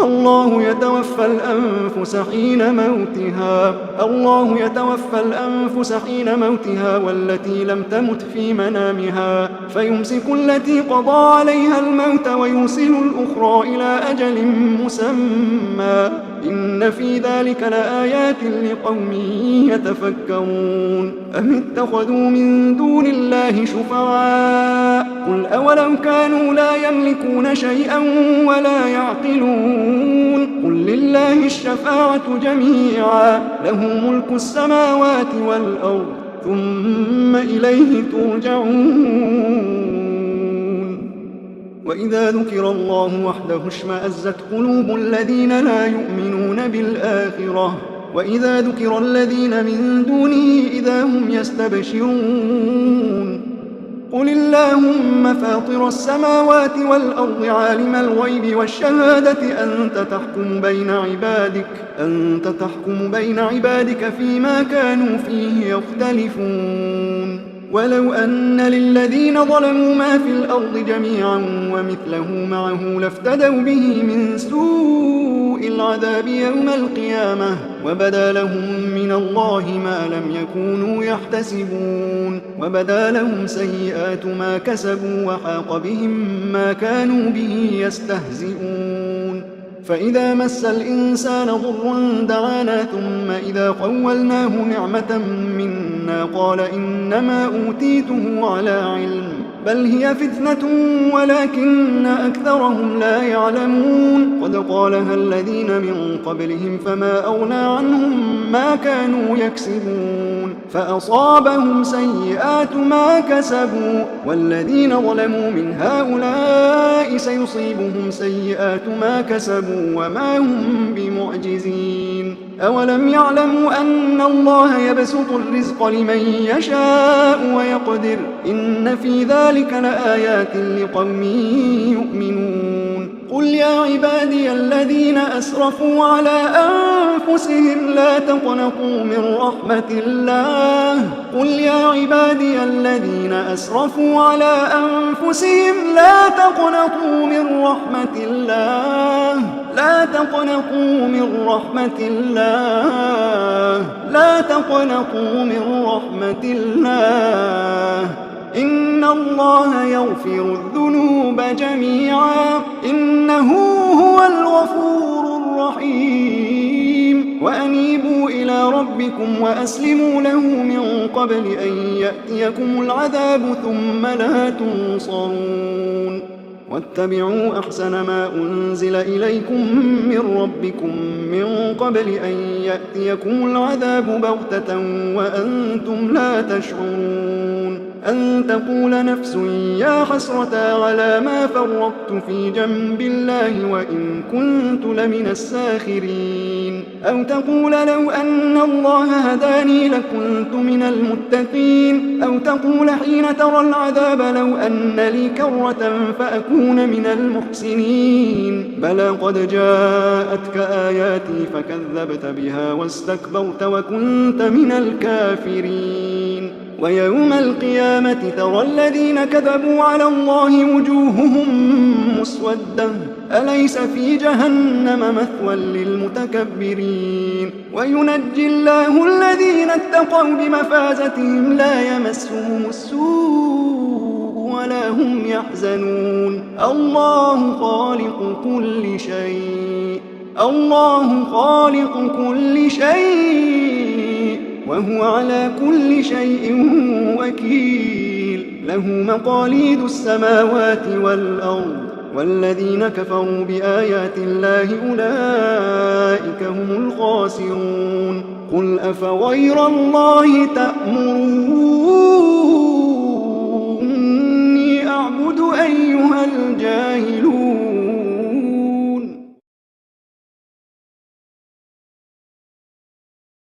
الله يتوفى الأنفس حين موتها والتي لم تمت في منامها فيمسك التي قضى عليها الموت ويرسل الأخرى إلى أجل مسمى إن في ذلك لآيات لقوم يتفكرون أم اتخذوا من دون الله شفعاء قل أولو كانوا لا يملكون شيئا ولا يعقلون قل لله الشفاعة جميعا له ملك السماوات والأرض ثم إليه ترجعون وإذا ذكر الله وحده اشمأزت قلوب الذين لا يؤمنون بالآخرة وإذا ذكر الذين من دونه إذا هم يستبشرون قل اللهم فاطر السماوات والأرض عالم الغيب والشهادة أنت تحكم بين عبادك فيما كانوا فيه يختلفون ولو أن للذين ظلموا ما في الأرض جميعا ومثله معه لافتدوا به من سوء العذاب يوم القيامة وبدا لهم من الله ما لم يكونوا يحتسبون وبدا لهم سيئات ما كسبوا وحاق بهم ما كانوا به يستهزئون فإذا مس الإنسان ضر دعانا ثم إذا خولناه نعمة منا قال إنما أوتيته على علم بل هي فتنة ولكن أكثرهم لا يعلمون قد قالها الذين من قبلهم فما أغنى عنهم ما كانوا يكسبون فأصابهم سيئات ما كسبوا والذين ظلموا من هؤلاء سيصيبهم سيئات ما كسبوا وما هم بمعجزين أولم يعلموا أن الله يبسط الرزق لمن يشاء ويقدر إن في ذلك لآيات لقوم يؤمنون قل يا عبادي الذين أسرفوا على أنفسهم لا تقنطوا من رحمة الله قل يا عبادي الذين أسرفوا على أنفسهم لا تقنطوا من رحمة الله لا تقنطوا من رحمة الله لا تقنطوا من رحمة الله إن الله يغفر الذنوب جميعا إنه هو الغفور الرحيم وأنيبوا إلى ربكم وأسلموا له من قبل أن يأتيكم العذاب ثم لا تنصرون واتبعوا أحسن ما أنزل إليكم من ربكم من قبل أن يأتيكم العذاب بغتة وأنتم لا تشعرون أن تقول نفس يا حسرة على ما فرطت في جنب الله وإن كنت لمن الساخرين أو تقول لو أن الله هداني لكنت من المتقين أو تقول حين ترى العذاب لو أن لي كرة فأكون من المحسنين بلى قد جاءتك آياتي فكذبت بها واستكبرت وكنت من الكافرين ويوم القيامة ترى الذين كذبوا على الله وجوههم مسودة أليس في جهنم مثوى للمتكبرين وينجي الله الذين اتقوا بمفازتهم لا يمسهم السوء ولا هم يحزنون الله خالق كل شيء وهو على كل شيء وكيل له مقاليد السماوات والأرض والذين كفروا بآيات الله أولئك هم الخاسرون قل أفغير الله تأمرون